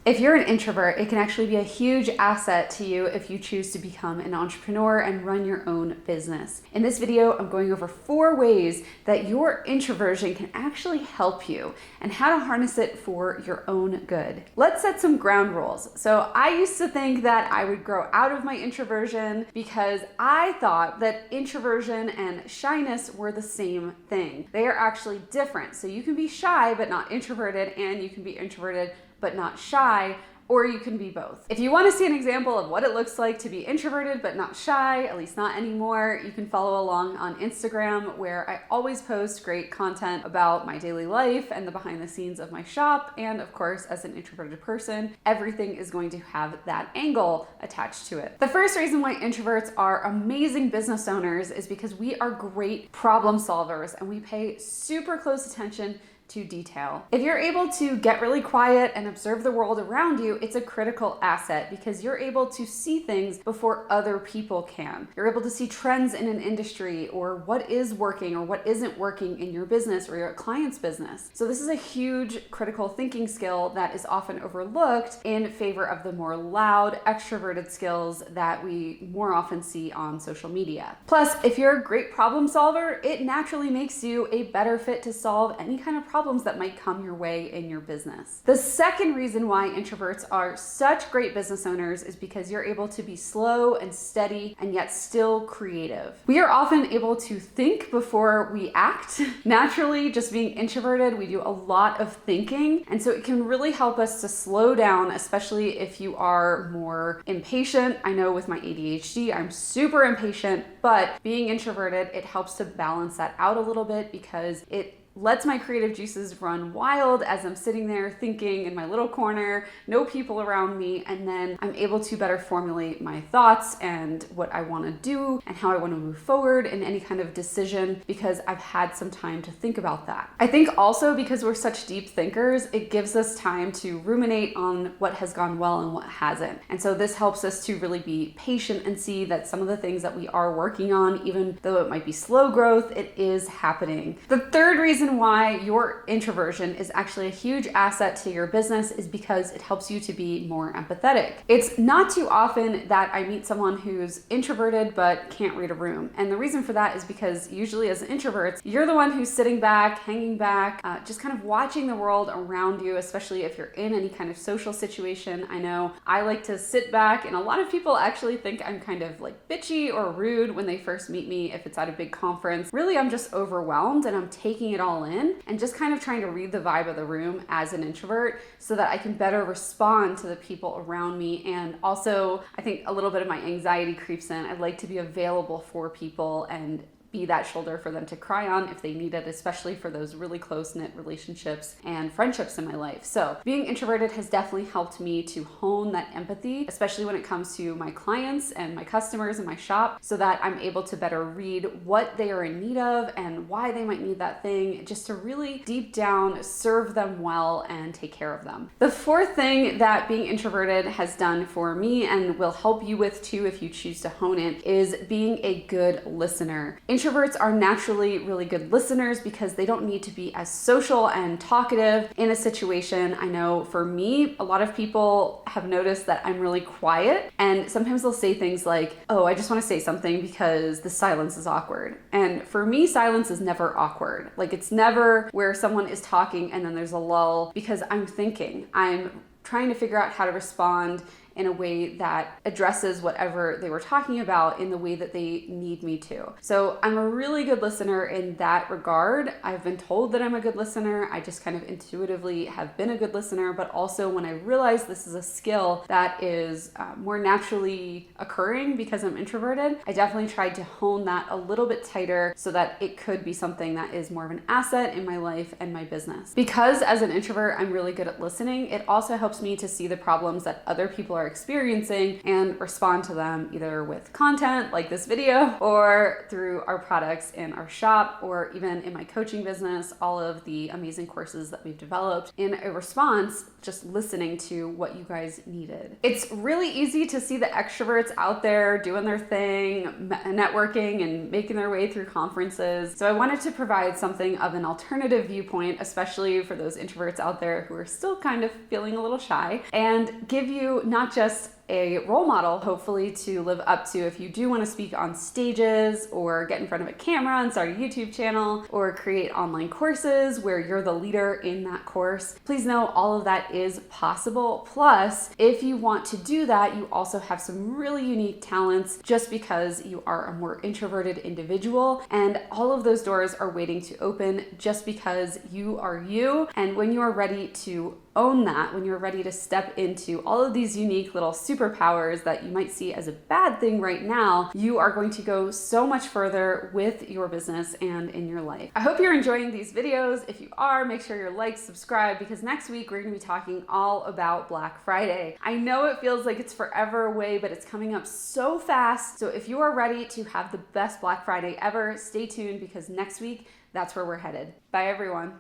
If you're an introvert, it can actually be a huge asset to you if you choose to become an entrepreneur and run your own business. In this video, I'm going over 4 ways that your introversion can actually help you and how to harness it for your own good. Let's set some ground rules. So I used to think that I would grow out of my introversion because I thought that introversion and shyness were the same thing. They are actually different. So you can be shy but not introverted, and you can be introverted but not shy, or you can be both. If you want to see an example of what it looks like to be introverted but not shy, at least not anymore, you can follow along on Instagram, where I always post great content about my daily life and the behind the scenes of my shop. And of course, as an introverted person, everything is going to have that angle attached to it. The first reason why introverts are amazing business owners is because we are great problem solvers and we pay super close attention to detail. If you're able to get really quiet and observe the world around you, it's a critical asset because you're able to see things before other people can. You're able to see trends in an industry, or what is working or what isn't working in your business or your client's business. So this is a huge critical thinking skill that is often overlooked in favor of the more loud, extroverted skills that we more often see on social media. Plus, if you're a great problem solver, it naturally makes you a better fit to solve any kind of problems that might come your way in your business. The second reason why introverts are such great business owners is because you're able to be slow and steady and yet still creative. We are often able to think before we act. Naturally, just being introverted, we do a lot of thinking, and so it can really help us to slow down, especially if you are more impatient. I know with my ADHD, I'm super impatient, but being introverted, it helps to balance that out a little bit because it lets my creative juices run wild as I'm sitting there thinking in my little corner, no people around me, and then I'm able to better formulate my thoughts and what I want to do and how I want to move forward in any kind of decision because I've had some time to think about that. I think also because we're such deep thinkers, it gives us time to ruminate on what has gone well and what hasn't. And so this helps us to really be patient and see that some of the things that we are working on, even though it might be slow growth, it is happening. The third reason why your introversion is actually a huge asset to your business is because it helps you to be more empathetic. It's not too often that I meet someone who's introverted but can't read a room. And the reason for that is because usually as introverts, you're the one who's sitting back, hanging back, just kind of watching the world around you, especially if you're in any kind of social situation. I know I like to sit back, and a lot of people actually think I'm kind of like bitchy or rude when they first meet me if it's at a big conference. Really, I'm just overwhelmed and I'm taking it all in and just kind of trying to read the vibe of the room as an introvert so that I can better respond to the people around me. And also, I think a little bit of my anxiety creeps in. I like to be available for people and be that shoulder for them to cry on if they need it, especially for those really close-knit relationships and friendships in my life. So being introverted has definitely helped me to hone that empathy, especially when it comes to my clients and my customers in my shop, so that I'm able to better read what they are in need of and why they might need that thing, just to really deep down serve them well and take care of them. The fourth thing that being introverted has done for me and will help you with too if you choose to hone it is being a good listener. Introverts are naturally really good listeners because they don't need to be as social and talkative in a situation. I know for me, a lot of people have noticed that I'm really quiet, and sometimes they'll say things like, "Oh, I just want to say something because the silence is awkward." And for me, silence is never awkward. Like, it's never where someone is talking and then there's a lull, because I'm thinking. I'm trying to figure out how to respond in a way that addresses whatever they were talking about in the way that they need me to. So I'm a really good listener in that regard. I've been told that I'm a good listener. I just kind of intuitively have been a good listener, but also when I realized this is a skill that is more naturally occurring because I'm introverted, I definitely tried to hone that a little bit tighter so that it could be something that is more of an asset in my life and my business. Because as an introvert, I'm really good at listening, it also helps me to see the problems that other people are are experiencing and respond to them either with content like this video or through our products in our shop or even in my coaching business, all of the amazing courses that we've developed in a response, just listening to what you guys needed. It's really easy to see the extroverts out there doing their thing, networking and making their way through conferences. So I wanted to provide something of an alternative viewpoint, especially for those introverts out there who are still kind of feeling a little shy, and give you not just a role model, hopefully, to live up to if you do want to speak on stages or get in front of a camera and start a YouTube channel or create online courses where you're the leader in that course. Please know all of that is possible. Plus, if you want to do that, you also have some really unique talents just because you are a more introverted individual, and all of those doors are waiting to open just because you are you. And when you are ready to own that, when you're ready to step into all of these unique little superpowers that you might see as a bad thing right now, you are going to go so much further with your business and in your life. I hope you're enjoying these videos. If you are, make sure you're like, subscribe, because next week we're going to be talking all about Black Friday. I know it feels like it's forever away, but it's coming up so fast. So if you are ready to have the best Black Friday ever, stay tuned because next week, that's where we're headed. Bye everyone.